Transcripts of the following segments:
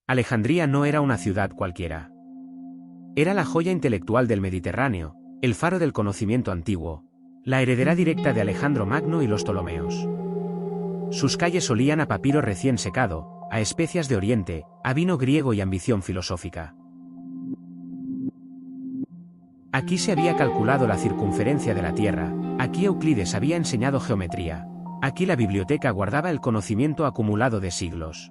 Alejandría no era una ciudad cualquiera. Era la joya intelectual del Mediterráneo, el faro del conocimiento antiguo, la heredera directa de Alejandro Magno y los Ptolomeos. Sus calles olían a papiro recién secado, a especias de Oriente, a vino griego y ambición filosófica. Aquí se había calculado la circunferencia de la Tierra, aquí Euclides había enseñado geometría, aquí la biblioteca guardaba el conocimiento acumulado de siglos.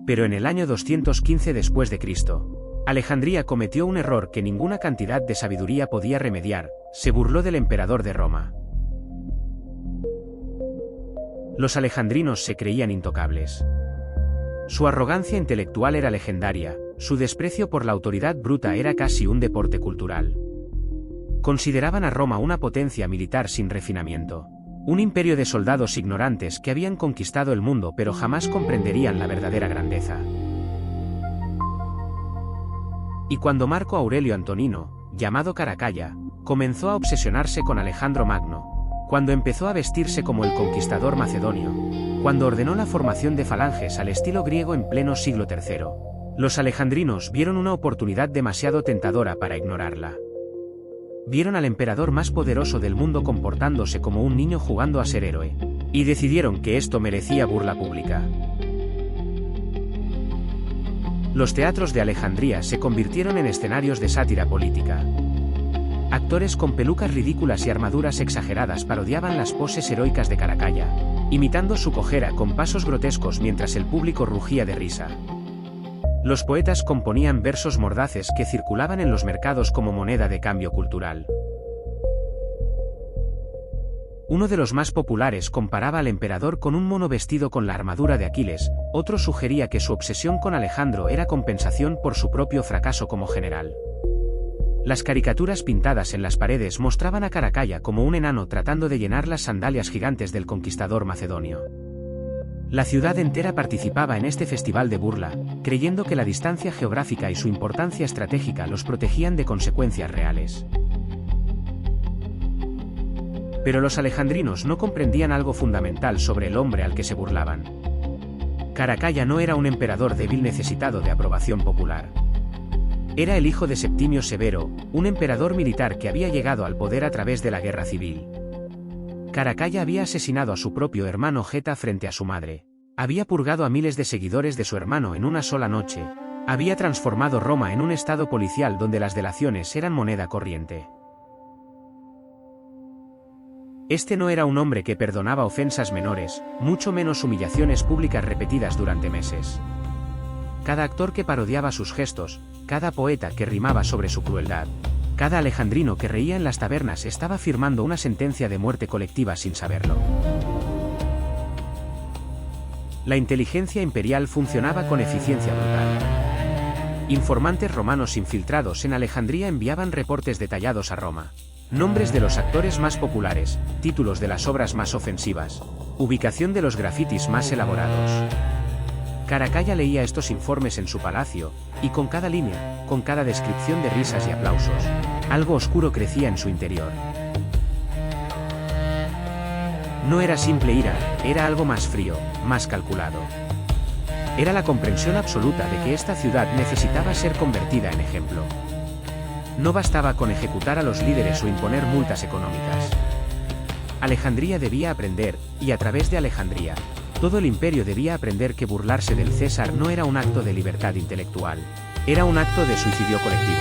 Pero en el año 215 después de Cristo, Alejandría cometió un error que ninguna cantidad de sabiduría podía remediar, se burló del emperador de Roma. Los alejandrinos se creían intocables. Su arrogancia intelectual era legendaria, su desprecio por la autoridad bruta era casi un deporte cultural. Consideraban a Roma una potencia militar sin refinamiento. Un imperio de soldados ignorantes que habían conquistado el mundo pero jamás comprenderían la verdadera grandeza. Y cuando Marco Aurelio Antonino, llamado Caracalla, comenzó a obsesionarse con Alejandro Magno, cuando empezó a vestirse como el conquistador macedonio, cuando ordenó la formación de falanges al estilo griego en pleno siglo III, los alejandrinos vieron una oportunidad demasiado tentadora para ignorarla. Vieron al emperador más poderoso del mundo comportándose como un niño jugando a ser héroe, y decidieron que esto merecía burla pública. Los teatros de Alejandría se convirtieron en escenarios de sátira política. Actores con pelucas ridículas y armaduras exageradas parodiaban las poses heroicas de Caracalla, imitando su cojera con pasos grotescos mientras el público rugía de risa. Los poetas componían versos mordaces que circulaban en los mercados como moneda de cambio cultural. Uno de los más populares comparaba al emperador con un mono vestido con la armadura de Aquiles, otro sugería que su obsesión con Alejandro era compensación por su propio fracaso como general. Las caricaturas pintadas en las paredes mostraban a Caracalla como un enano tratando de llenar las sandalias gigantes del conquistador macedonio. La ciudad entera participaba en este festival de burla, creyendo que la distancia geográfica y su importancia estratégica los protegían de consecuencias reales. Pero los alejandrinos no comprendían algo fundamental sobre el hombre al que se burlaban. Caracalla no era un emperador débil necesitado de aprobación popular. Era el hijo de Septimio Severo, un emperador militar que había llegado al poder a través de la guerra civil. Caracalla había asesinado a su propio hermano Geta frente a su madre, había purgado a miles de seguidores de su hermano en una sola noche, había transformado Roma en un estado policial donde las delaciones eran moneda corriente. Este no era un hombre que perdonaba ofensas menores, mucho menos humillaciones públicas repetidas durante meses. Cada actor que parodiaba sus gestos, cada poeta que rimaba sobre su crueldad, cada alejandrino que reía en las tabernas estaba firmando una sentencia de muerte colectiva sin saberlo. La inteligencia imperial funcionaba con eficiencia brutal. Informantes romanos infiltrados en Alejandría enviaban reportes detallados a Roma. Nombres de los actores más populares, títulos de las obras más ofensivas, ubicación de los grafitis más elaborados. Caracalla leía estos informes en su palacio, y con cada línea, con cada descripción de risas y aplausos, algo oscuro crecía en su interior. No era simple ira, era algo más frío, más calculado. Era la comprensión absoluta de que esta ciudad necesitaba ser convertida en ejemplo. No bastaba con ejecutar a los líderes o imponer multas económicas. Alejandría debía aprender, y a través de Alejandría, todo el imperio debía aprender que burlarse del César no era un acto de libertad intelectual, era un acto de suicidio colectivo.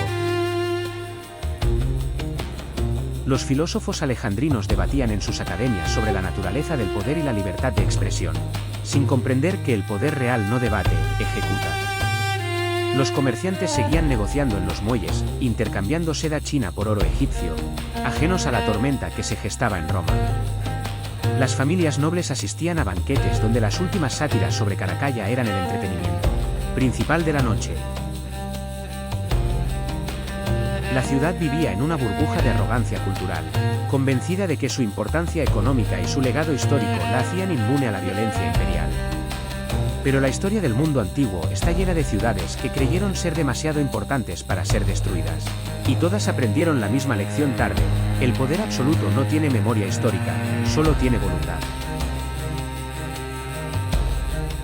Los filósofos alejandrinos debatían en sus academias sobre la naturaleza del poder y la libertad de expresión, sin comprender que el poder real no debate, ejecuta. Los comerciantes seguían negociando en los muelles, intercambiando seda china por oro egipcio, ajenos a la tormenta que se gestaba en Roma. Las familias nobles asistían a banquetes donde las últimas sátiras sobre Caracalla eran el entretenimiento principal de la noche. La ciudad vivía en una burbuja de arrogancia cultural, convencida de que su importancia económica y su legado histórico la hacían inmune a la violencia imperial. Pero la historia del mundo antiguo está llena de ciudades que creyeron ser demasiado importantes para ser destruidas. Y todas aprendieron la misma lección tarde: el poder absoluto no tiene memoria histórica, solo tiene voluntad.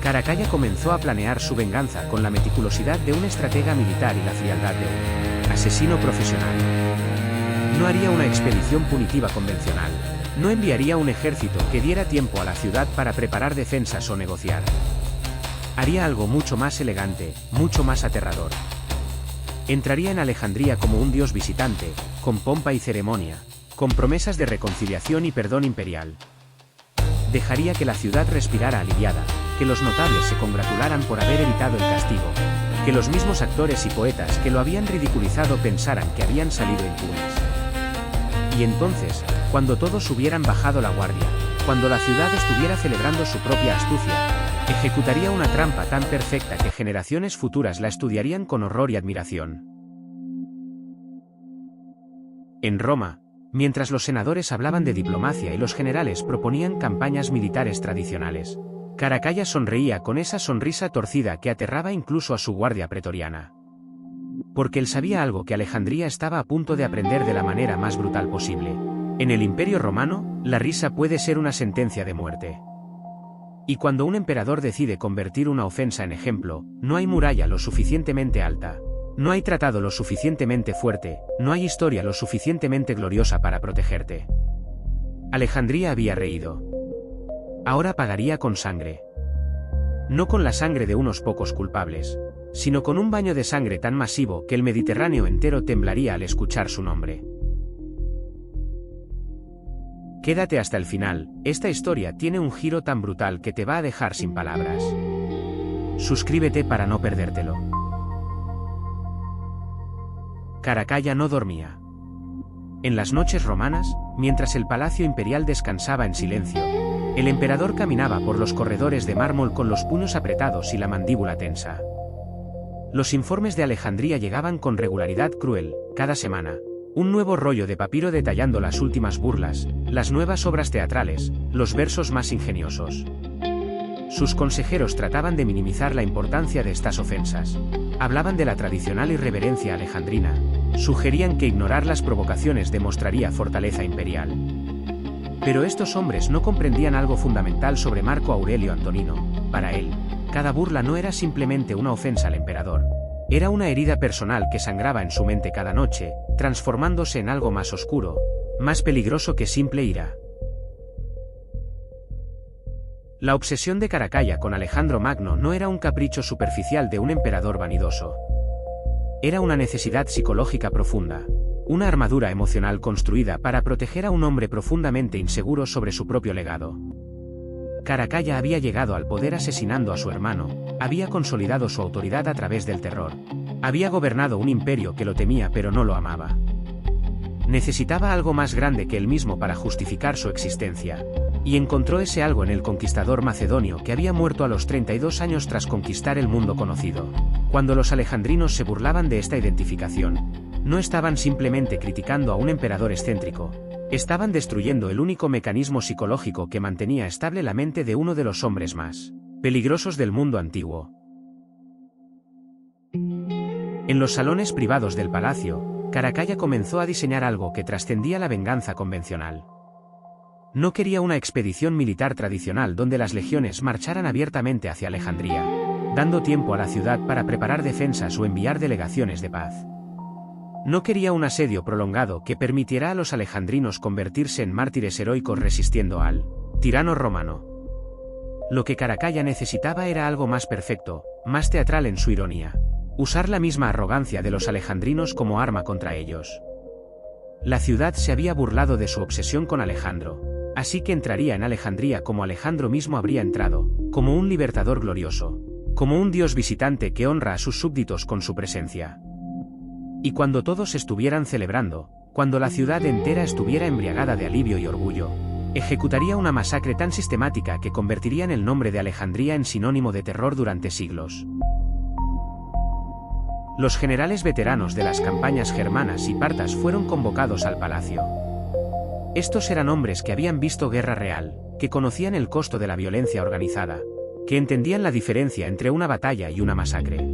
Caracalla comenzó a planear su venganza con la meticulosidad de un estratega militar y la frialdad de un asesino profesional. No haría una expedición punitiva convencional. No enviaría un ejército que diera tiempo a la ciudad para preparar defensas o negociar. Haría algo mucho más elegante, mucho más aterrador. Entraría en Alejandría como un dios visitante, con pompa y ceremonia, con promesas de reconciliación y perdón imperial. Dejaría que la ciudad respirara aliviada, que los notables se congratularan por haber evitado el castigo, que los mismos actores y poetas que lo habían ridiculizado pensaran que habían salido impunes. Y entonces, cuando todos hubieran bajado la guardia, cuando la ciudad estuviera celebrando su propia astucia, ejecutaría una trampa tan perfecta que generaciones futuras la estudiarían con horror y admiración. En Roma, mientras los senadores hablaban de diplomacia y los generales proponían campañas militares tradicionales, Caracalla sonreía con esa sonrisa torcida que aterraba incluso a su guardia pretoriana. Porque él sabía algo que Alejandría estaba a punto de aprender de la manera más brutal posible. En el Imperio Romano, la risa puede ser una sentencia de muerte. Y cuando un emperador decide convertir una ofensa en ejemplo, no hay muralla lo suficientemente alta, no hay tratado lo suficientemente fuerte, no hay historia lo suficientemente gloriosa para protegerte. Alejandría había reído. Ahora pagaría con sangre. No con la sangre de unos pocos culpables, sino con un baño de sangre tan masivo que el Mediterráneo entero temblaría al escuchar su nombre. Quédate hasta el final, esta historia tiene un giro tan brutal que te va a dejar sin palabras. Suscríbete para no perdértelo. Caracalla no dormía. En las noches romanas, mientras el palacio imperial descansaba en silencio, el emperador caminaba por los corredores de mármol con los puños apretados y la mandíbula tensa. Los informes de Alejandría llegaban con regularidad cruel, cada semana. Un nuevo rollo de papiro detallando las últimas burlas, las nuevas obras teatrales, los versos más ingeniosos. Sus consejeros trataban de minimizar la importancia de estas ofensas. Hablaban de la tradicional irreverencia alejandrina. Sugerían que ignorar las provocaciones demostraría fortaleza imperial. Pero estos hombres no comprendían algo fundamental sobre Marco Aurelio Antonino. Para él, cada burla no era simplemente una ofensa al emperador. Era una herida personal que sangraba en su mente cada noche, transformándose en algo más oscuro, más peligroso que simple ira. La obsesión de Caracalla con Alejandro Magno no era un capricho superficial de un emperador vanidoso. Era una necesidad psicológica profunda, una armadura emocional construida para proteger a un hombre profundamente inseguro sobre su propio legado. Caracalla había llegado al poder asesinando a su hermano, había consolidado su autoridad a través del terror. Había gobernado un imperio que lo temía pero no lo amaba. Necesitaba algo más grande que él mismo para justificar su existencia. Y encontró ese algo en el conquistador macedonio que había muerto a los 32 años tras conquistar el mundo conocido. Cuando los alejandrinos se burlaban de esta identificación, no estaban simplemente criticando a un emperador excéntrico. Estaban destruyendo el único mecanismo psicológico que mantenía estable la mente de uno de los hombres más peligrosos del mundo antiguo. En los salones privados del palacio, Caracalla comenzó a diseñar algo que trascendía la venganza convencional. No quería una expedición militar tradicional donde las legiones marcharan abiertamente hacia Alejandría, dando tiempo a la ciudad para preparar defensas o enviar delegaciones de paz. No quería un asedio prolongado que permitiera a los alejandrinos convertirse en mártires heroicos resistiendo al tirano romano. Lo que Caracalla necesitaba era algo más perfecto, más teatral en su ironía. Usar la misma arrogancia de los alejandrinos como arma contra ellos. La ciudad se había burlado de su obsesión con Alejandro, así que entraría en Alejandría como Alejandro mismo habría entrado, como un libertador glorioso, como un dios visitante que honra a sus súbditos con su presencia. Y cuando todos estuvieran celebrando, cuando la ciudad entera estuviera embriagada de alivio y orgullo, ejecutaría una masacre tan sistemática que convertirían el nombre de Alejandría en sinónimo de terror durante siglos. Los generales veteranos de las campañas germanas y partas fueron convocados al palacio. Estos eran hombres que habían visto guerra real, que conocían el costo de la violencia organizada, que entendían la diferencia entre una batalla y una masacre.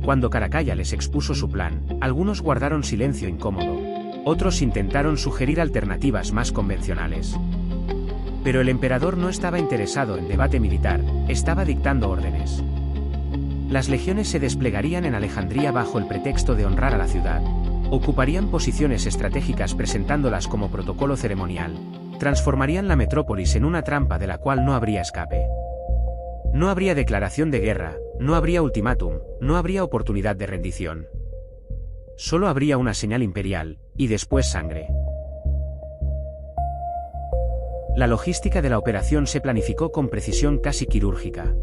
Cuando Caracalla les expuso su plan, algunos guardaron silencio incómodo, otros intentaron sugerir alternativas más convencionales. Pero el emperador no estaba interesado en debate militar, estaba dictando órdenes. Las legiones se desplegarían en Alejandría bajo el pretexto de honrar a la ciudad. Ocuparían posiciones estratégicas presentándolas como protocolo ceremonial. Transformarían la metrópolis en una trampa de la cual no habría escape. No habría declaración de guerra, no habría ultimátum, no habría oportunidad de rendición. Solo habría una señal imperial, y después sangre. La logística de la operación se planificó con precisión casi quirúrgica.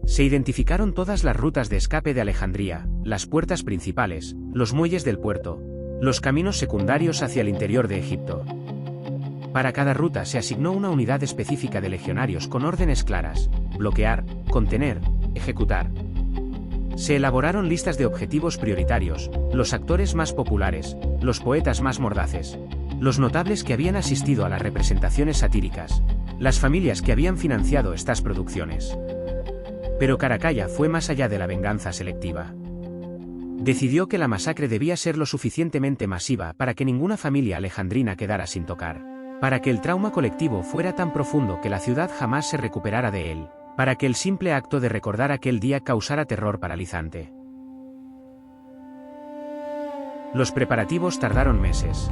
Se identificaron todas las rutas de escape de Alejandría, las puertas principales, los muelles del puerto, los caminos secundarios hacia el interior de Egipto. Para cada ruta se asignó una unidad específica de legionarios con órdenes claras: bloquear, contener, ejecutar. Se elaboraron listas de objetivos prioritarios, los actores más populares, los poetas más mordaces, los notables que habían asistido a las representaciones satíricas, las familias que habían financiado estas producciones. Pero Caracalla fue más allá de la venganza selectiva. Decidió que la masacre debía ser lo suficientemente masiva para que ninguna familia alejandrina quedara sin tocar, para que el trauma colectivo fuera tan profundo que la ciudad jamás se recuperara de él, para que el simple acto de recordar aquel día causara terror paralizante. Los preparativos tardaron meses.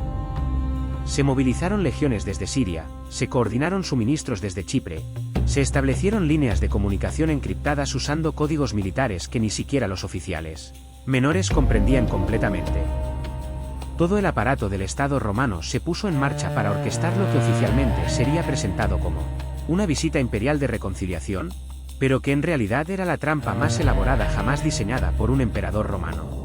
Se movilizaron legiones desde Siria, se coordinaron suministros desde Chipre, se establecieron líneas de comunicación encriptadas usando códigos militares que ni siquiera los oficiales menores comprendían completamente. Todo el aparato del Estado romano se puso en marcha para orquestar lo que oficialmente sería presentado como una visita imperial de reconciliación, pero que en realidad era la trampa más elaborada jamás diseñada por un emperador romano.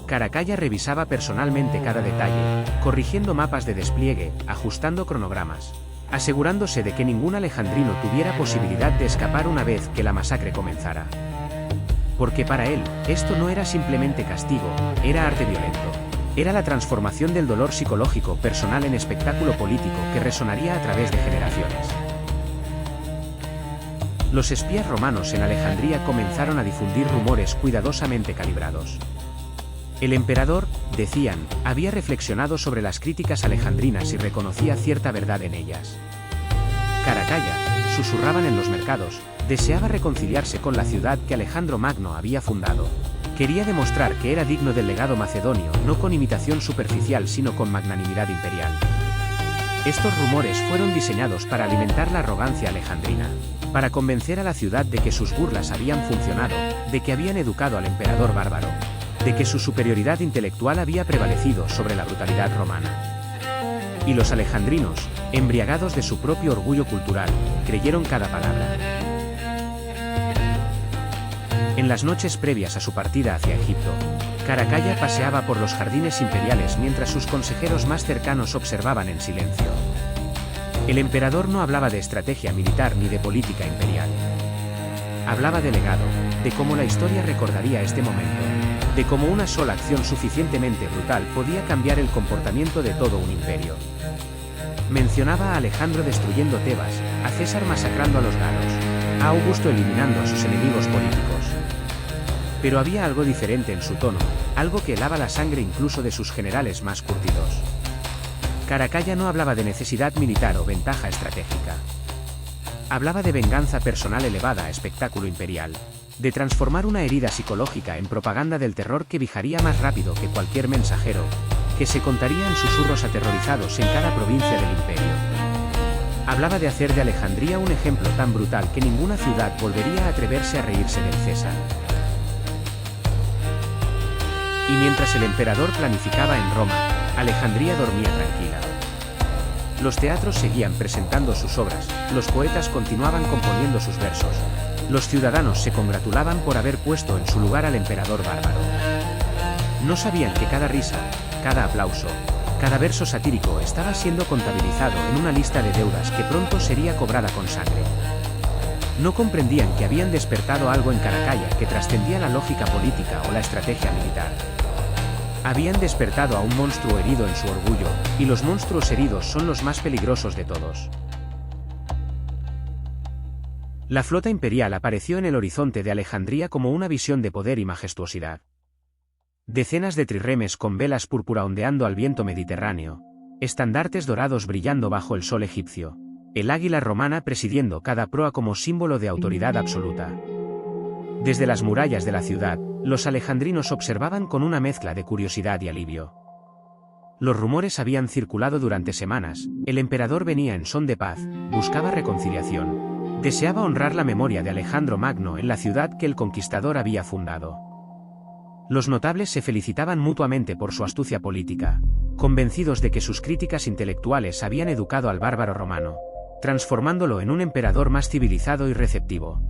Caracalla revisaba personalmente cada detalle, corrigiendo mapas de despliegue, ajustando cronogramas, asegurándose de que ningún alejandrino tuviera posibilidad de escapar una vez que la masacre comenzara. Porque para él, esto no era simplemente castigo, era arte violento. Era la transformación del dolor psicológico personal en espectáculo político que resonaría a través de generaciones. Los espías romanos en Alejandría comenzaron a difundir rumores cuidadosamente calibrados. El emperador, decían, había reflexionado sobre las críticas alejandrinas y reconocía cierta verdad en ellas. Caracalla, susurraban en los mercados, deseaba reconciliarse con la ciudad que Alejandro Magno había fundado. Quería demostrar que era digno del legado macedonio, no con imitación superficial sino con magnanimidad imperial. Estos rumores fueron diseñados para alimentar la arrogancia alejandrina, para convencer a la ciudad de que sus burlas habían funcionado, de que habían educado al emperador bárbaro, de que su superioridad intelectual había prevalecido sobre la brutalidad romana. Y los alejandrinos, embriagados de su propio orgullo cultural, creyeron cada palabra. En las noches previas a su partida hacia Egipto, Caracalla paseaba por los jardines imperiales mientras sus consejeros más cercanos observaban en silencio. El emperador no hablaba de estrategia militar ni de política imperial. Hablaba de legado, de cómo la historia recordaría este momento, de cómo una sola acción suficientemente brutal podía cambiar el comportamiento de todo un imperio. Mencionaba a Alejandro destruyendo Tebas, a César masacrando a los galos, a Augusto eliminando a sus enemigos políticos. Pero había algo diferente en su tono, algo que helaba la sangre incluso de sus generales más curtidos. Caracalla no hablaba de necesidad militar o ventaja estratégica. Hablaba de venganza personal elevada a espectáculo imperial, de transformar una herida psicológica en propaganda del terror que viajaría más rápido que cualquier mensajero, que se contaría en susurros aterrorizados en cada provincia del imperio. Hablaba de hacer de Alejandría un ejemplo tan brutal que ninguna ciudad volvería a atreverse a reírse del César. Y mientras el emperador planificaba en Roma, Alejandría dormía tranquila. Los teatros seguían presentando sus obras, los poetas continuaban componiendo sus versos, los ciudadanos se congratulaban por haber puesto en su lugar al emperador bárbaro. No sabían que cada risa, cada aplauso, cada verso satírico estaba siendo contabilizado en una lista de deudas que pronto sería cobrada con sangre. No comprendían que habían despertado algo en Caracalla que trascendía la lógica política o la estrategia militar. Habían despertado a un monstruo herido en su orgullo, y los monstruos heridos son los más peligrosos de todos. La flota imperial apareció en el horizonte de Alejandría como una visión de poder y majestuosidad. Decenas de trirremes con velas púrpura ondeando al viento mediterráneo, estandartes dorados brillando bajo el sol egipcio, el águila romana presidiendo cada proa como símbolo de autoridad absoluta. Desde las murallas de la ciudad, los alejandrinos observaban con una mezcla de curiosidad y alivio. Los rumores habían circulado durante semanas, el emperador venía en son de paz, buscaba reconciliación. Deseaba honrar la memoria de Alejandro Magno en la ciudad que el conquistador había fundado. Los notables se felicitaban mutuamente por su astucia política, convencidos de que sus críticas intelectuales habían educado al bárbaro romano, transformándolo en un emperador más civilizado y receptivo.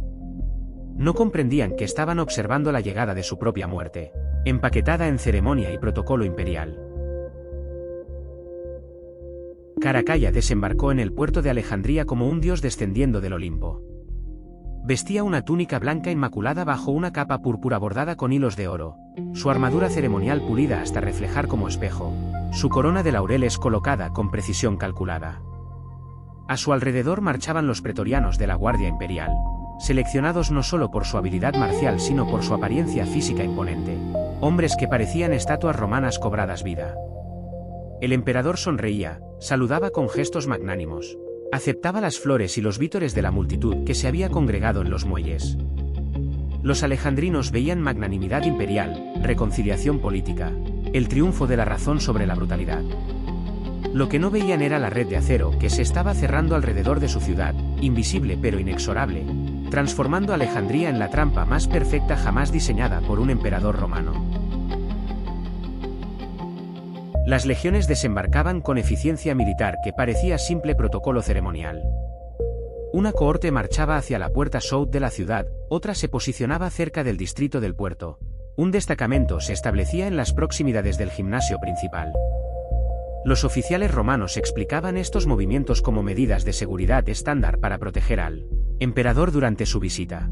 No comprendían que estaban observando la llegada de su propia muerte, empaquetada en ceremonia y protocolo imperial. Caracalla desembarcó en el puerto de Alejandría como un dios descendiendo del Olimpo. Vestía una túnica blanca inmaculada bajo una capa púrpura bordada con hilos de oro, su armadura ceremonial pulida hasta reflejar como espejo, su corona de laureles colocada con precisión calculada. A su alrededor marchaban los pretorianos de la Guardia Imperial, seleccionados no solo por su habilidad marcial sino por su apariencia física imponente, hombres que parecían estatuas romanas cobradas vida. El emperador sonreía, saludaba con gestos magnánimos, aceptaba las flores y los vítores de la multitud que se había congregado en los muelles. Los alejandrinos veían magnanimidad imperial, reconciliación política, el triunfo de la razón sobre la brutalidad. Lo que no veían era la red de acero que se estaba cerrando alrededor de su ciudad, invisible pero inexorable, transformando Alejandría en la trampa más perfecta jamás diseñada por un emperador romano. Las legiones desembarcaban con eficiencia militar que parecía simple protocolo ceremonial. Una cohorte marchaba hacia la puerta South de la ciudad, otra se posicionaba cerca del distrito del puerto. Un destacamento se establecía en las proximidades del gimnasio principal. Los oficiales romanos explicaban estos movimientos como medidas de seguridad estándar para proteger al emperador durante su visita.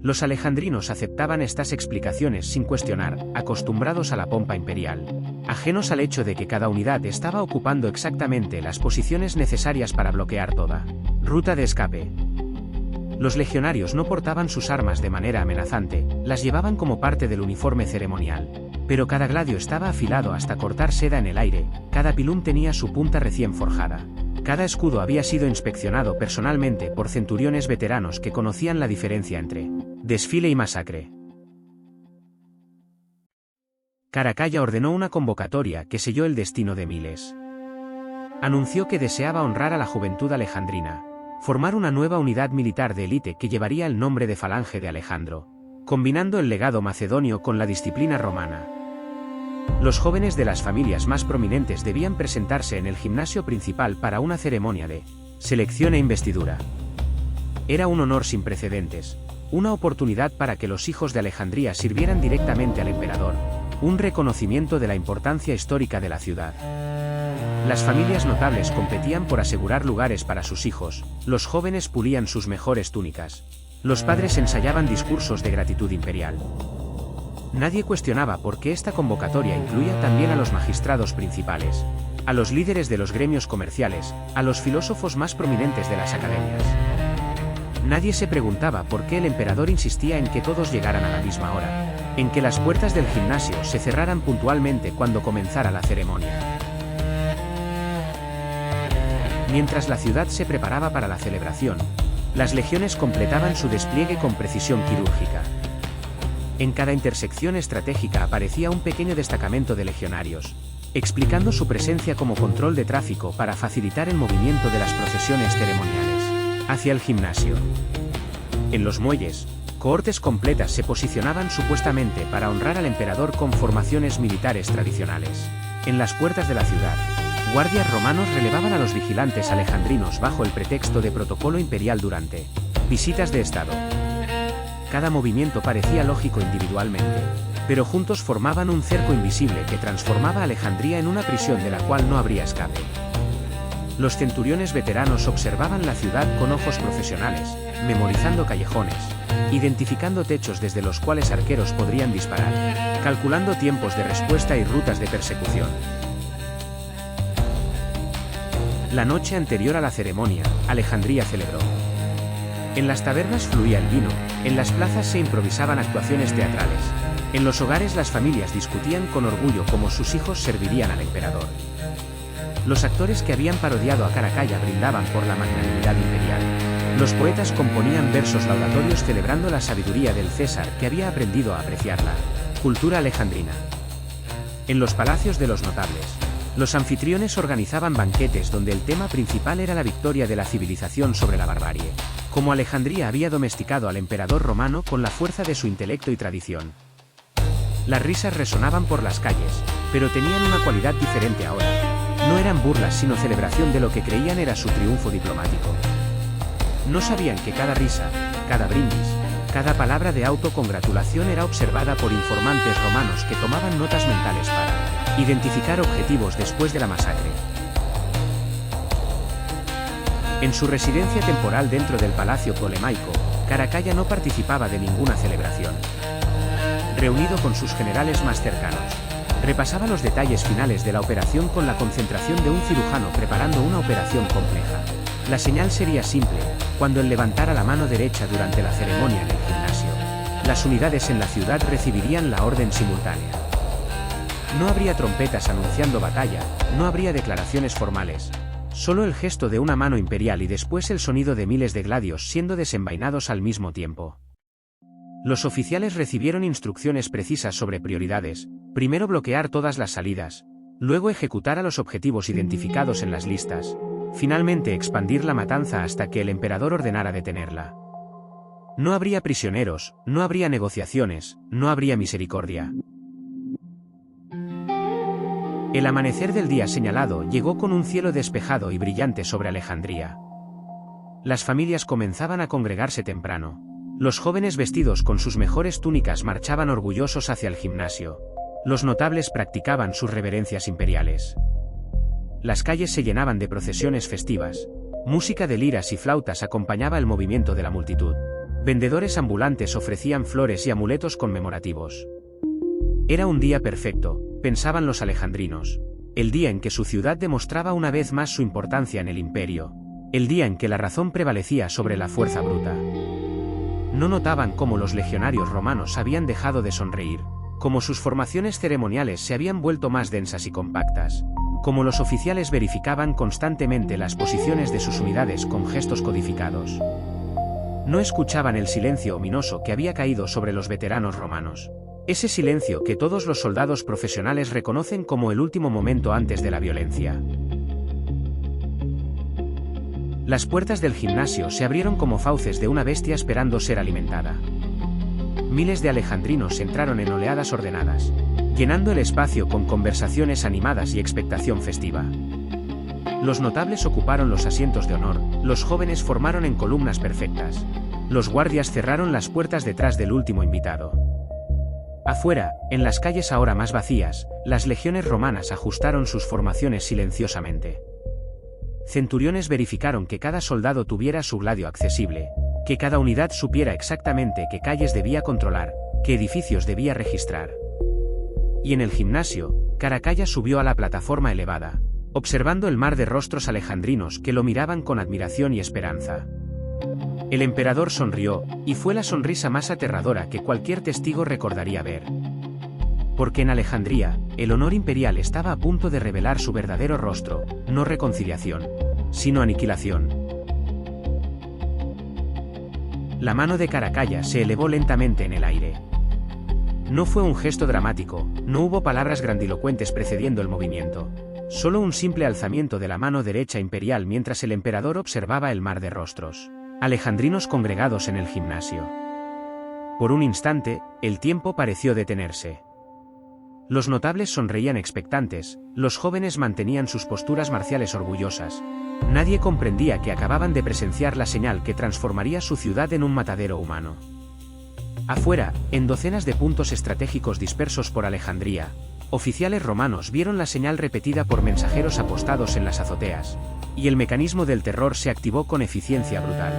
Los alejandrinos aceptaban estas explicaciones sin cuestionar, acostumbrados a la pompa imperial, ajenos al hecho de que cada unidad estaba ocupando exactamente las posiciones necesarias para bloquear toda ruta de escape. Los legionarios no portaban sus armas de manera amenazante, las llevaban como parte del uniforme ceremonial, pero cada gladio estaba afilado hasta cortar seda en el aire, cada pilum tenía su punta recién forjada. Cada escudo había sido inspeccionado personalmente por centuriones veteranos que conocían la diferencia entre desfile y masacre. Caracalla ordenó una convocatoria que selló el destino de miles. Anunció que deseaba honrar a la juventud alejandrina, formar una nueva unidad militar de élite que llevaría el nombre de Falange de Alejandro, combinando el legado macedonio con la disciplina romana. Los jóvenes de las familias más prominentes debían presentarse en el gimnasio principal para una ceremonia de selección e investidura. Era un honor sin precedentes, una oportunidad para que los hijos de Alejandría sirvieran directamente al emperador, un reconocimiento de la importancia histórica de la ciudad. Las familias notables competían por asegurar lugares para sus hijos, los jóvenes pulían sus mejores túnicas, los padres ensayaban discursos de gratitud imperial. Nadie cuestionaba por qué esta convocatoria incluía también a los magistrados principales, a los líderes de los gremios comerciales, a los filósofos más prominentes de las academias. Nadie se preguntaba por qué el emperador insistía en que todos llegaran a la misma hora, en que las puertas del gimnasio se cerraran puntualmente cuando comenzara la ceremonia. Mientras la ciudad se preparaba para la celebración, las legiones completaban su despliegue con precisión quirúrgica. En cada intersección estratégica aparecía un pequeño destacamento de legionarios, explicando su presencia como control de tráfico para facilitar el movimiento de las procesiones ceremoniales hacia el gimnasio. En los muelles, cohortes completas se posicionaban supuestamente para honrar al emperador con formaciones militares tradicionales. En las puertas de la ciudad, guardias romanos relevaban a los vigilantes alejandrinos bajo el pretexto de protocolo imperial durante visitas de estado. Cada movimiento parecía lógico individualmente, pero juntos formaban un cerco invisible que transformaba a Alejandría en una prisión de la cual no habría escape. Los centuriones veteranos observaban la ciudad con ojos profesionales, memorizando callejones, identificando techos desde los cuales arqueros podrían disparar, calculando tiempos de respuesta y rutas de persecución. La noche anterior a la ceremonia, Alejandría celebró. En las tabernas fluía el vino, en las plazas se improvisaban actuaciones teatrales, en los hogares las familias discutían con orgullo cómo sus hijos servirían al emperador. Los actores que habían parodiado a Caracalla brindaban por la magnanimidad imperial. Los poetas componían versos laudatorios celebrando la sabiduría del César que había aprendido a apreciar la cultura alejandrina. En los palacios de los notables, los anfitriones organizaban banquetes donde el tema principal era la victoria de la civilización sobre la barbarie, como Alejandría había domesticado al emperador romano con la fuerza de su intelecto y tradición. Las risas resonaban por las calles, pero tenían una cualidad diferente ahora. No eran burlas sino celebración de lo que creían era su triunfo diplomático. No sabían que cada risa, cada brindis, cada palabra de autocongratulación era observada por informantes romanos que tomaban notas mentales para identificar objetivos después de la masacre. En su residencia temporal dentro del Palacio Ptolemaico, Caracalla no participaba de ninguna celebración. Reunido con sus generales más cercanos, repasaba los detalles finales de la operación con la concentración de un cirujano preparando una operación compleja. La señal sería simple, cuando él levantara la mano derecha durante la ceremonia en el gimnasio. Las unidades en la ciudad recibirían la orden simultánea. No habría trompetas anunciando batalla, no habría declaraciones formales. Solo el gesto de una mano imperial y después el sonido de miles de gladios siendo desenvainados al mismo tiempo. Los oficiales recibieron instrucciones precisas sobre prioridades, primero bloquear todas las salidas, luego ejecutar a los objetivos identificados en las listas, finalmente expandir la matanza hasta que el emperador ordenara detenerla. No habría prisioneros, no habría negociaciones, no habría misericordia. El amanecer del día señalado llegó con un cielo despejado y brillante sobre Alejandría. Las familias comenzaban a congregarse temprano. Los jóvenes vestidos con sus mejores túnicas marchaban orgullosos hacia el gimnasio. Los notables practicaban sus reverencias imperiales. Las calles se llenaban de procesiones festivas. Música de liras y flautas acompañaba el movimiento de la multitud. Vendedores ambulantes ofrecían flores y amuletos conmemorativos. Era un día perfecto, pensaban los alejandrinos. El día en que su ciudad demostraba una vez más su importancia en el imperio. El día en que la razón prevalecía sobre la fuerza bruta. No notaban cómo los legionarios romanos habían dejado de sonreír, cómo sus formaciones ceremoniales se habían vuelto más densas y compactas, cómo los oficiales verificaban constantemente las posiciones de sus unidades con gestos codificados. No escuchaban el silencio ominoso que había caído sobre los veteranos romanos. Ese silencio que todos los soldados profesionales reconocen como el último momento antes de la violencia. Las puertas del gimnasio se abrieron como fauces de una bestia esperando ser alimentada. Miles de alejandrinos entraron en oleadas ordenadas, llenando el espacio con conversaciones animadas y expectación festiva. Los notables ocuparon los asientos de honor, los jóvenes formaron en columnas perfectas. Los guardias cerraron las puertas detrás del último invitado. Afuera, en las calles ahora más vacías, las legiones romanas ajustaron sus formaciones silenciosamente. Centuriones verificaron que cada soldado tuviera su gladio accesible, que cada unidad supiera exactamente qué calles debía controlar, qué edificios debía registrar. Y en el gimnasio, Caracalla subió a la plataforma elevada, observando el mar de rostros alejandrinos que lo miraban con admiración y esperanza. El emperador sonrió, y fue la sonrisa más aterradora que cualquier testigo recordaría ver. Porque en Alejandría, el honor imperial estaba a punto de revelar su verdadero rostro, no reconciliación, sino aniquilación. La mano de Caracalla se elevó lentamente en el aire. No fue un gesto dramático, no hubo palabras grandilocuentes precediendo el movimiento. Solo un simple alzamiento de la mano derecha imperial mientras el emperador observaba el mar de rostros alejandrinos congregados en el gimnasio. Por un instante, el tiempo pareció detenerse. Los notables sonreían expectantes, los jóvenes mantenían sus posturas marciales orgullosas. Nadie comprendía que acababan de presenciar la señal que transformaría su ciudad en un matadero humano. Afuera, en docenas de puntos estratégicos dispersos por Alejandría, oficiales romanos vieron la señal repetida por mensajeros apostados en las azoteas, y el mecanismo del terror se activó con eficiencia brutal.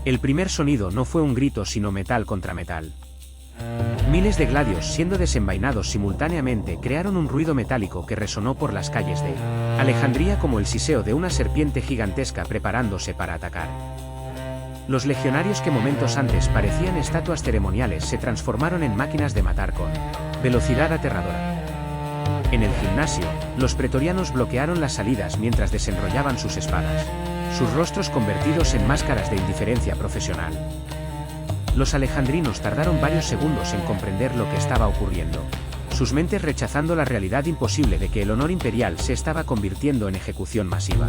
El primer sonido no fue un grito sino metal contra metal. Miles de gladios siendo desenvainados simultáneamente crearon un ruido metálico que resonó por las calles de Alejandría como el siseo de una serpiente gigantesca preparándose para atacar. Los legionarios que momentos antes parecían estatuas ceremoniales se transformaron en máquinas de matar con velocidad aterradora. En el gimnasio, los pretorianos bloquearon las salidas mientras desenrollaban sus espadas, sus rostros convertidos en máscaras de indiferencia profesional. Los alejandrinos tardaron varios segundos en comprender lo que estaba ocurriendo, sus mentes rechazando la realidad imposible de que el honor imperial se estaba convirtiendo en ejecución masiva.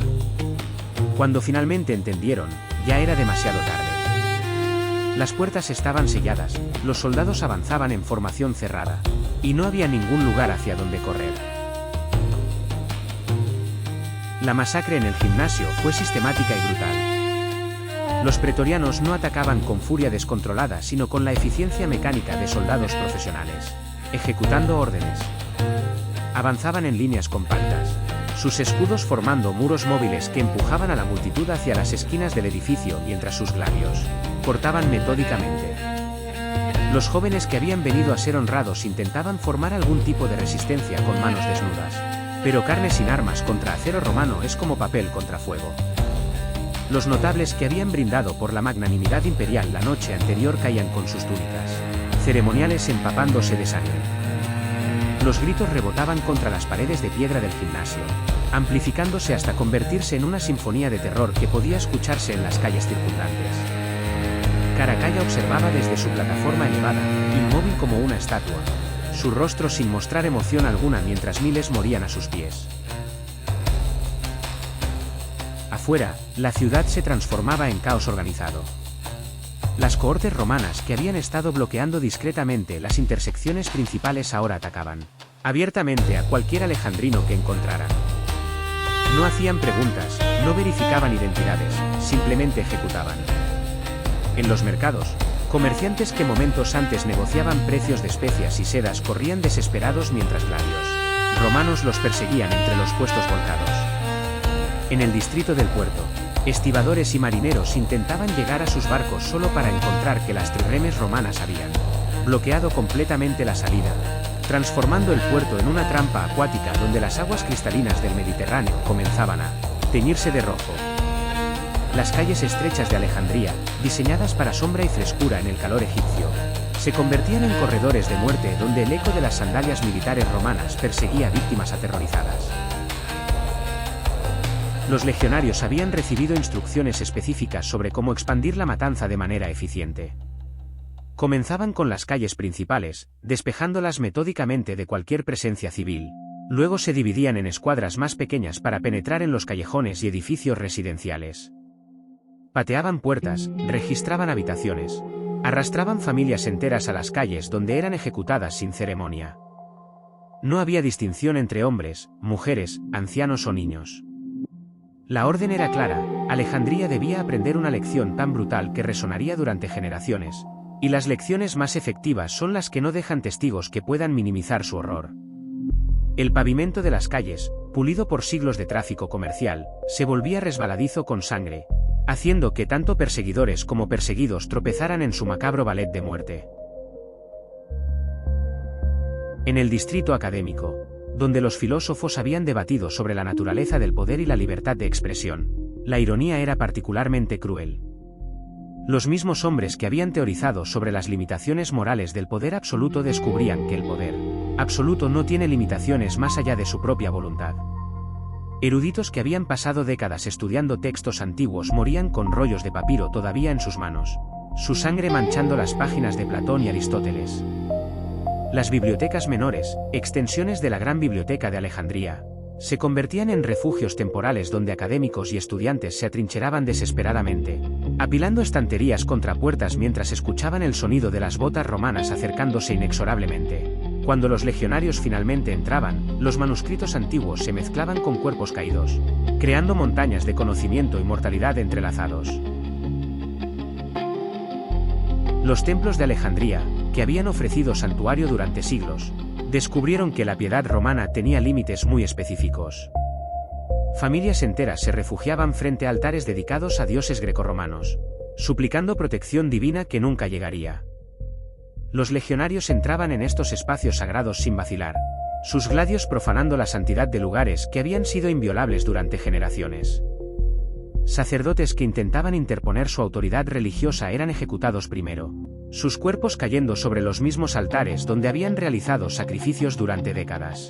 Cuando finalmente entendieron, ya era demasiado tarde. Las puertas estaban selladas, los soldados avanzaban en formación cerrada, y no había ningún lugar hacia donde correr. La masacre en el gimnasio fue sistemática y brutal. Los pretorianos no atacaban con furia descontrolada, sino con la eficiencia mecánica de soldados profesionales, ejecutando órdenes. Avanzaban en líneas compactas, sus escudos formando muros móviles que empujaban a la multitud hacia las esquinas del edificio mientras sus gladios cortaban metódicamente. Los jóvenes que habían venido a ser honrados intentaban formar algún tipo de resistencia con manos desnudas, pero carne sin armas contra acero romano es como papel contra fuego. Los notables que habían brindado por la magnanimidad imperial la noche anterior caían con sus túnicas ceremoniales empapándose de sangre. Los gritos rebotaban contra las paredes de piedra del gimnasio, amplificándose hasta convertirse en una sinfonía de terror que podía escucharse en las calles circundantes. Caracalla observaba desde su plataforma elevada, inmóvil como una estatua, su rostro sin mostrar emoción alguna mientras miles morían a sus pies. Afuera, la ciudad se transformaba en caos organizado. Las cohortes romanas que habían estado bloqueando discretamente las intersecciones principales ahora atacaban abiertamente a cualquier alejandrino que encontraran. No hacían preguntas, no verificaban identidades, simplemente ejecutaban. En los mercados, comerciantes que momentos antes negociaban precios de especias y sedas corrían desesperados mientras gladios romanos los perseguían entre los puestos volcados. En el distrito del puerto, estibadores y marineros intentaban llegar a sus barcos solo para encontrar que las trirremes romanas habían bloqueado completamente la salida, transformando el puerto en una trampa acuática donde las aguas cristalinas del Mediterráneo comenzaban a teñirse de rojo. Las calles estrechas de Alejandría, diseñadas para sombra y frescura en el calor egipcio, se convertían en corredores de muerte donde el eco de las sandalias militares romanas perseguía víctimas aterrorizadas. Los legionarios habían recibido instrucciones específicas sobre cómo expandir la matanza de manera eficiente. Comenzaban con las calles principales, despejándolas metódicamente de cualquier presencia civil. Luego se dividían en escuadras más pequeñas para penetrar en los callejones y edificios residenciales. Pateaban puertas, registraban habitaciones, arrastraban familias enteras a las calles donde eran ejecutadas sin ceremonia. No había distinción entre hombres, mujeres, ancianos o niños. La orden era clara, Alejandría debía aprender una lección tan brutal que resonaría durante generaciones, y las lecciones más efectivas son las que no dejan testigos que puedan minimizar su horror. El pavimento de las calles, pulido por siglos de tráfico comercial, se volvía resbaladizo con sangre, haciendo que tanto perseguidores como perseguidos tropezaran en su macabro ballet de muerte. En el distrito académico, donde los filósofos habían debatido sobre la naturaleza del poder y la libertad de expresión, la ironía era particularmente cruel. Los mismos hombres que habían teorizado sobre las limitaciones morales del poder absoluto descubrían que el poder absoluto no tiene limitaciones más allá de su propia voluntad. Eruditos que habían pasado décadas estudiando textos antiguos morían con rollos de papiro todavía en sus manos, su sangre manchando las páginas de Platón y Aristóteles. Las bibliotecas menores, extensiones de la Gran Biblioteca de Alejandría, se convertían en refugios temporales donde académicos y estudiantes se atrincheraban desesperadamente, apilando estanterías contra puertas mientras escuchaban el sonido de las botas romanas acercándose inexorablemente. Cuando los legionarios finalmente entraban, los manuscritos antiguos se mezclaban con cuerpos caídos, creando montañas de conocimiento y mortalidad entrelazados. Los templos de Alejandría, que habían ofrecido santuario durante siglos, descubrieron que la piedad romana tenía límites muy específicos. Familias enteras se refugiaban frente a altares dedicados a dioses grecorromanos, suplicando protección divina que nunca llegaría. Los legionarios entraban en estos espacios sagrados sin vacilar, sus gladios profanando la santidad de lugares que habían sido inviolables durante generaciones. Sacerdotes que intentaban interponer su autoridad religiosa eran ejecutados primero, sus cuerpos cayendo sobre los mismos altares donde habían realizado sacrificios durante décadas.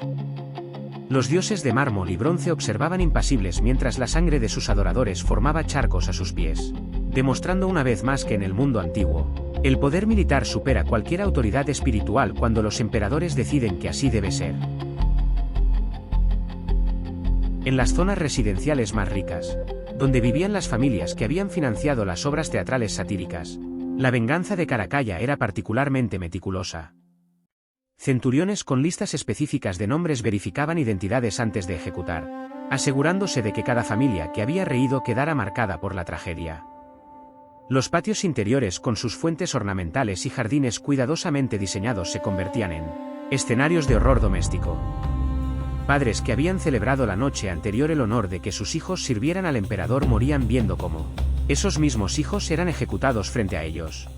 Los dioses de mármol y bronce observaban impasibles mientras la sangre de sus adoradores formaba charcos a sus pies, demostrando una vez más que en el mundo antiguo, el poder militar supera cualquier autoridad espiritual cuando los emperadores deciden que así debe ser. En las zonas residenciales más ricas, donde vivían las familias que habían financiado las obras teatrales satíricas, la venganza de Caracalla era particularmente meticulosa. Centuriones con listas específicas de nombres verificaban identidades antes de ejecutar, asegurándose de que cada familia que había reído quedara marcada por la tragedia. Los patios interiores con sus fuentes ornamentales y jardines cuidadosamente diseñados se convertían en escenarios de horror doméstico. Padres que habían celebrado la noche anterior el honor de que sus hijos sirvieran al emperador morían viendo cómo esos mismos hijos eran ejecutados frente a ellos.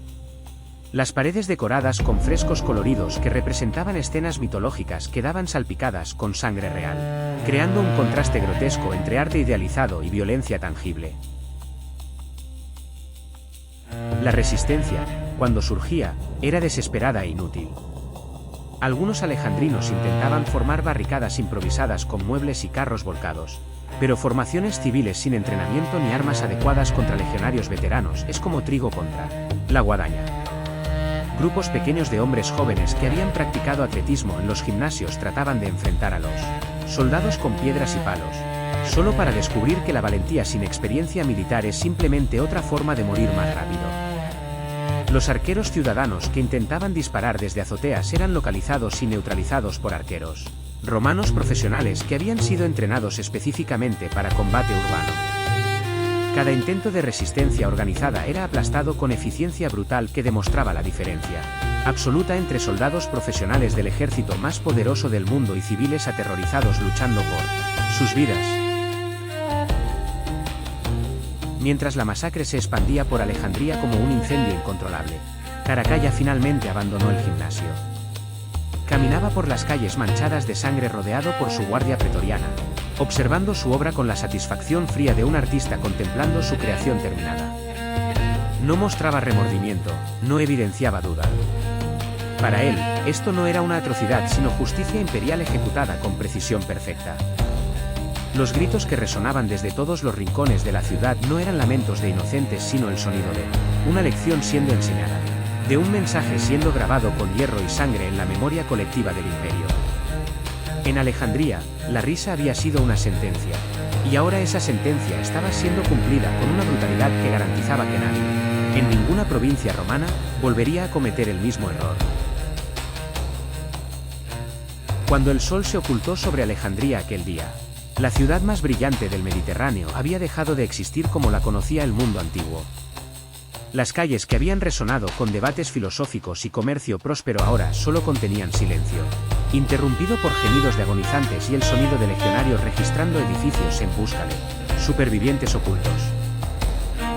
Las paredes decoradas con frescos coloridos que representaban escenas mitológicas quedaban salpicadas con sangre real, creando un contraste grotesco entre arte idealizado y violencia tangible. La resistencia, cuando surgía, era desesperada e inútil. Algunos alejandrinos intentaban formar barricadas improvisadas con muebles y carros volcados, pero formaciones civiles sin entrenamiento ni armas adecuadas contra legionarios veteranos es como trigo contra la guadaña. Grupos pequeños de hombres jóvenes que habían practicado atletismo en los gimnasios trataban de enfrentar a los soldados con piedras y palos, solo para descubrir que la valentía sin experiencia militar es simplemente otra forma de morir más rápido. Los arqueros ciudadanos que intentaban disparar desde azoteas eran localizados y neutralizados por arqueros romanos profesionales que habían sido entrenados específicamente para combate urbano. Cada intento de resistencia organizada era aplastado con eficiencia brutal que demostraba la diferencia absoluta entre soldados profesionales del ejército más poderoso del mundo y civiles aterrorizados luchando por sus vidas. Mientras la masacre se expandía por Alejandría como un incendio incontrolable, Caracalla finalmente abandonó el gimnasio. Caminaba por las calles manchadas de sangre rodeado por su guardia pretoriana, observando su obra con la satisfacción fría de un artista contemplando su creación terminada. No mostraba remordimiento, no evidenciaba duda. Para él, esto no era una atrocidad sino justicia imperial ejecutada con precisión perfecta. Los gritos que resonaban desde todos los rincones de la ciudad no eran lamentos de inocentes sino el sonido de una lección siendo enseñada, de un mensaje siendo grabado con hierro y sangre en la memoria colectiva del imperio. En Alejandría, la risa había sido una sentencia, y ahora esa sentencia estaba siendo cumplida con una brutalidad que garantizaba que nadie, en ninguna provincia romana, volvería a cometer el mismo error. Cuando el sol se ocultó sobre Alejandría aquel día, la ciudad más brillante del Mediterráneo había dejado de existir como la conocía el mundo antiguo. Las calles que habían resonado con debates filosóficos y comercio próspero ahora solo contenían silencio, interrumpido por gemidos de agonizantes y el sonido de legionarios registrando edificios en busca de supervivientes ocultos.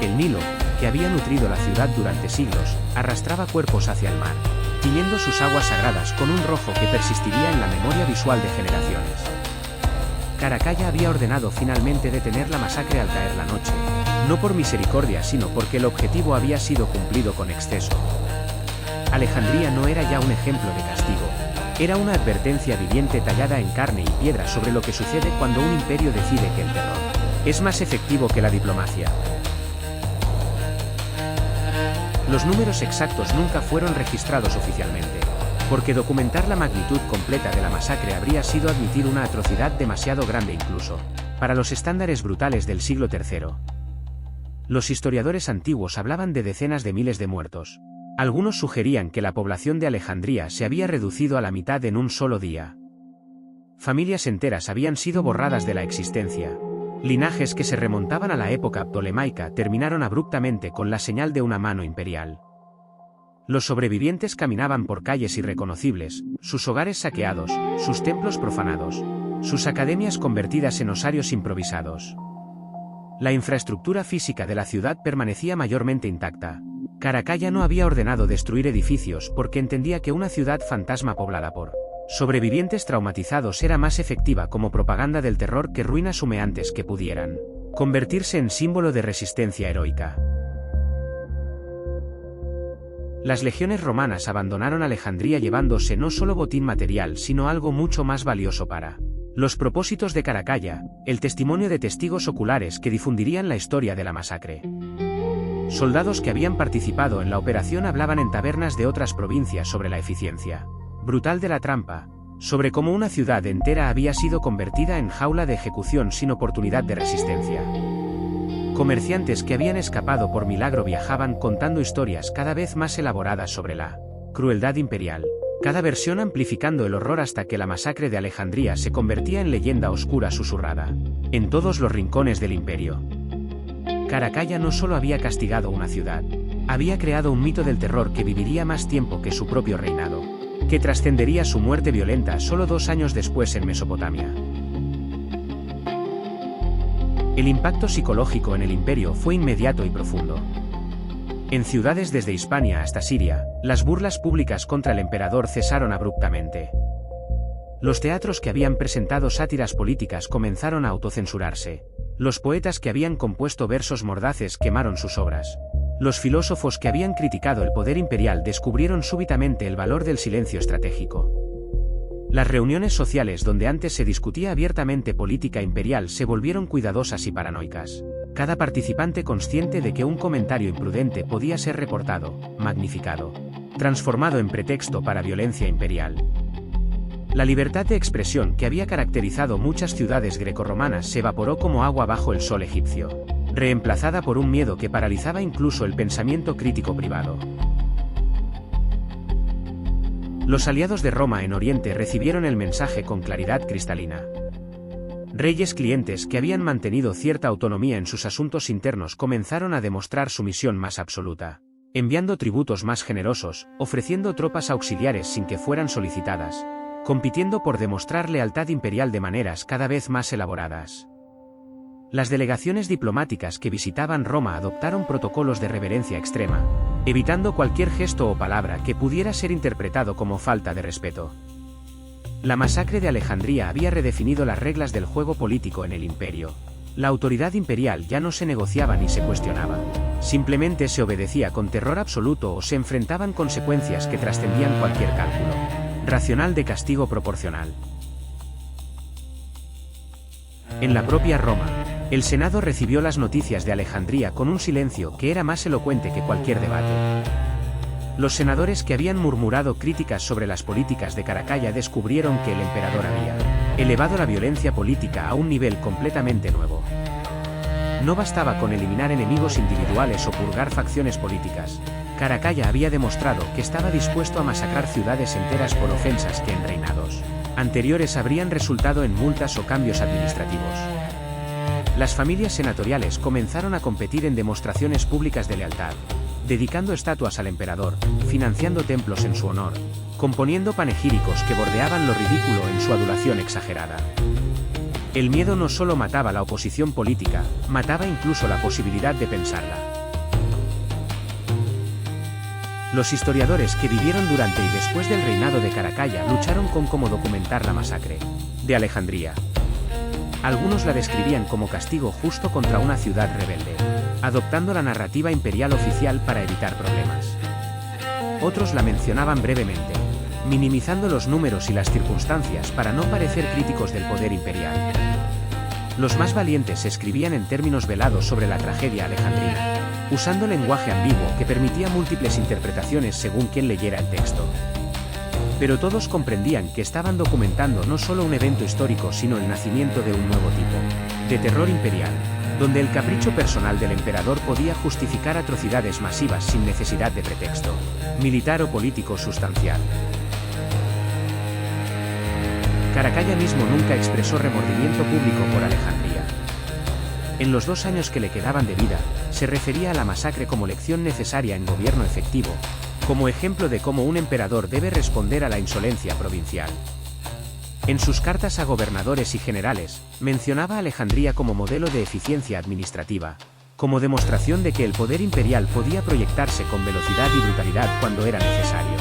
El Nilo, que había nutrido la ciudad durante siglos, arrastraba cuerpos hacia el mar, tiñendo sus aguas sagradas con un rojo que persistiría en la memoria visual de generaciones. Caracalla había ordenado finalmente detener la masacre al caer la noche, no por misericordia sino porque el objetivo había sido cumplido con exceso. Alejandría no era ya un ejemplo de castigo, era una advertencia viviente tallada en carne y piedra sobre lo que sucede cuando un imperio decide que el terror es más efectivo que la diplomacia. Los números exactos nunca fueron registrados oficialmente, porque documentar la magnitud completa de la masacre habría sido admitir una atrocidad demasiado grande incluso para los estándares brutales del siglo III. Los historiadores antiguos hablaban de decenas de miles de muertos. Algunos sugerían que la población de Alejandría se había reducido a la mitad en un solo día. Familias enteras habían sido borradas de la existencia. Linajes que se remontaban a la época ptolemaica terminaron abruptamente con la señal de una mano imperial. Los sobrevivientes caminaban por calles irreconocibles, sus hogares saqueados, sus templos profanados, sus academias convertidas en osarios improvisados. La infraestructura física de la ciudad permanecía mayormente intacta. Caracalla no había ordenado destruir edificios porque entendía que una ciudad fantasma poblada por sobrevivientes traumatizados era más efectiva como propaganda del terror que ruinas humeantes que pudieran convertirse en símbolo de resistencia heroica. Las legiones romanas abandonaron Alejandría llevándose no solo botín material sino algo mucho más valioso para Los propósitos de Caracalla, el testimonio de testigos oculares que difundirían la historia de la masacre. Soldados que habían participado en la operación hablaban en tabernas de otras provincias sobre la eficiencia brutal de la trampa, sobre cómo una ciudad entera había sido convertida en jaula de ejecución sin oportunidad de resistencia. Comerciantes que habían escapado por milagro viajaban contando historias cada vez más elaboradas sobre la crueldad imperial, cada versión amplificando el horror hasta que la masacre de Alejandría se convertía en leyenda oscura susurrada en todos los rincones del imperio. Caracalla no solo había castigado una ciudad, había creado un mito del terror que viviría más tiempo que su propio reinado, que trascendería su muerte violenta solo 2 años después en Mesopotamia. El impacto psicológico en el imperio fue inmediato y profundo. En ciudades desde Hispania hasta Siria, las burlas públicas contra el emperador cesaron abruptamente. Los teatros que habían presentado sátiras políticas comenzaron a autocensurarse. Los poetas que habían compuesto versos mordaces quemaron sus obras. Los filósofos que habían criticado el poder imperial descubrieron súbitamente el valor del silencio estratégico. Las reuniones sociales donde antes se discutía abiertamente política imperial se volvieron cuidadosas y paranoicas. Cada participante consciente de que un comentario imprudente podía ser reportado, magnificado, transformado en pretexto para violencia imperial. La libertad de expresión que había caracterizado muchas ciudades grecorromanas se evaporó como agua bajo el sol egipcio, reemplazada por un miedo que paralizaba incluso el pensamiento crítico privado. Los aliados de Roma en Oriente recibieron el mensaje con claridad cristalina. Reyes clientes que habían mantenido cierta autonomía en sus asuntos internos comenzaron a demostrar su misión más absoluta, enviando tributos más generosos, ofreciendo tropas auxiliares sin que fueran solicitadas, compitiendo por demostrar lealtad imperial de maneras cada vez más elaboradas. Las delegaciones diplomáticas que visitaban Roma adoptaron protocolos de reverencia extrema, evitando cualquier gesto o palabra que pudiera ser interpretado como falta de respeto. La masacre de Alejandría había redefinido las reglas del juego político en el imperio. La autoridad imperial ya no se negociaba ni se cuestionaba. Simplemente se obedecía con terror absoluto o se enfrentaban consecuencias que trascendían cualquier cálculo racional de castigo proporcional. En la propia Roma, el Senado recibió las noticias de Alejandría con un silencio que era más elocuente que cualquier debate. Los senadores que habían murmurado críticas sobre las políticas de Caracalla descubrieron que el emperador había elevado la violencia política a un nivel completamente nuevo. No bastaba con eliminar enemigos individuales o purgar facciones políticas. Caracalla había demostrado que estaba dispuesto a masacrar ciudades enteras por ofensas que en reinados anteriores habrían resultado en multas o cambios administrativos. Las familias senatoriales comenzaron a competir en demostraciones públicas de lealtad, dedicando estatuas al emperador, financiando templos en su honor, componiendo panegíricos que bordeaban lo ridículo en su adulación exagerada. El miedo no solo mataba la oposición política, mataba incluso la posibilidad de pensarla. Los historiadores que vivieron durante y después del reinado de Caracalla lucharon con cómo documentar la masacre de Alejandría. Algunos la describían como castigo justo contra una ciudad rebelde, adoptando la narrativa imperial oficial para evitar problemas. Otros la mencionaban brevemente, minimizando los números y las circunstancias para no parecer críticos del poder imperial. Los más valientes escribían en términos velados sobre la tragedia alejandrina, usando lenguaje ambiguo que permitía múltiples interpretaciones según quien leyera el texto. Pero todos comprendían que estaban documentando no solo un evento histórico sino el nacimiento de un nuevo tipo de terror imperial, donde el capricho personal del emperador podía justificar atrocidades masivas sin necesidad de pretexto militar o político sustancial. Caracalla mismo nunca expresó remordimiento público por Alejandría. En los 2 años que le quedaban de vida, se refería a la masacre como lección necesaria en gobierno efectivo, como ejemplo de cómo un emperador debe responder a la insolencia provincial. En sus cartas a gobernadores y generales, mencionaba a Alejandría como modelo de eficiencia administrativa, como demostración de que el poder imperial podía proyectarse con velocidad y brutalidad cuando era necesario.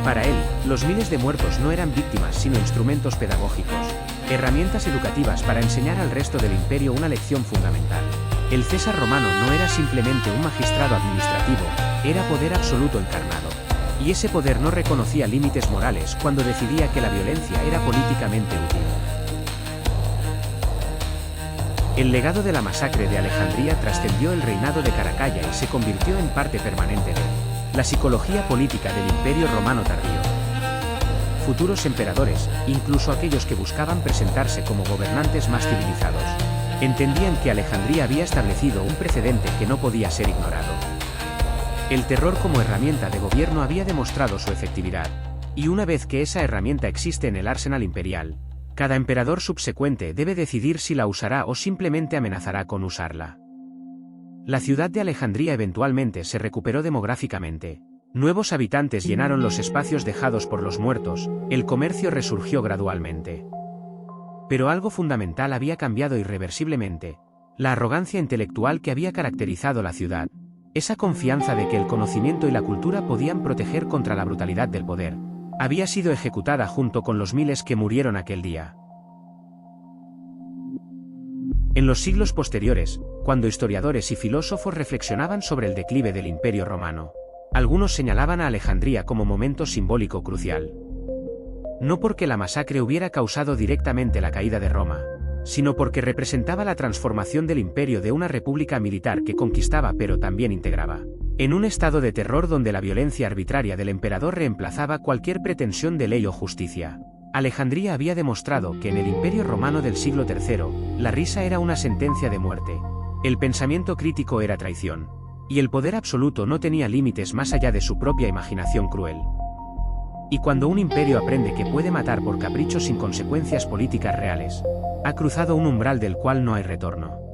Para él, los miles de muertos no eran víctimas sino instrumentos pedagógicos, herramientas educativas para enseñar al resto del imperio una lección fundamental. El César romano no era simplemente un magistrado administrativo, era poder absoluto encarnado. Y ese poder no reconocía límites morales cuando decidía que la violencia era políticamente útil. El legado de la masacre de Alejandría trascendió el reinado de Caracalla y se convirtió en parte permanente de la psicología política del Imperio Romano tardío. Futuros emperadores, incluso aquellos que buscaban presentarse como gobernantes más civilizados, entendían que Alejandría había establecido un precedente que no podía ser ignorado. El terror como herramienta de gobierno había demostrado su efectividad, y una vez que esa herramienta existe en el arsenal imperial, cada emperador subsecuente debe decidir si la usará o simplemente amenazará con usarla. La ciudad de Alejandría eventualmente se recuperó demográficamente. Nuevos habitantes llenaron los espacios dejados por los muertos, el comercio resurgió gradualmente. Pero algo fundamental había cambiado irreversiblemente: la arrogancia intelectual que había caracterizado la ciudad, esa confianza de que el conocimiento y la cultura podían proteger contra la brutalidad del poder, había sido ejecutada junto con los miles que murieron aquel día. En los siglos posteriores, cuando historiadores y filósofos reflexionaban sobre el declive del Imperio Romano, algunos señalaban a Alejandría como momento simbólico crucial. No porque la masacre hubiera causado directamente la caída de Roma, sino porque representaba la transformación del imperio de una república militar que conquistaba pero también integraba, en un estado de terror donde la violencia arbitraria del emperador reemplazaba cualquier pretensión de ley o justicia. Alejandría había demostrado que en el Imperio Romano del siglo III, la risa era una sentencia de muerte, el pensamiento crítico era traición, y el poder absoluto no tenía límites más allá de su propia imaginación cruel. Y cuando un imperio aprende que puede matar por caprichos sin consecuencias políticas reales, ha cruzado un umbral del cual no hay retorno.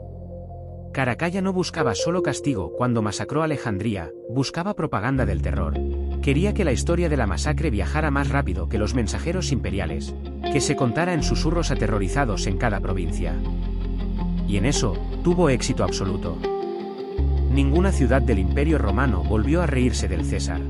Caracalla no buscaba solo castigo cuando masacró a Alejandría, buscaba propaganda del terror. Quería que la historia de la masacre viajara más rápido que los mensajeros imperiales, que se contara en susurros aterrorizados en cada provincia. Y en eso, tuvo éxito absoluto. Ninguna ciudad del Imperio Romano volvió a reírse del César.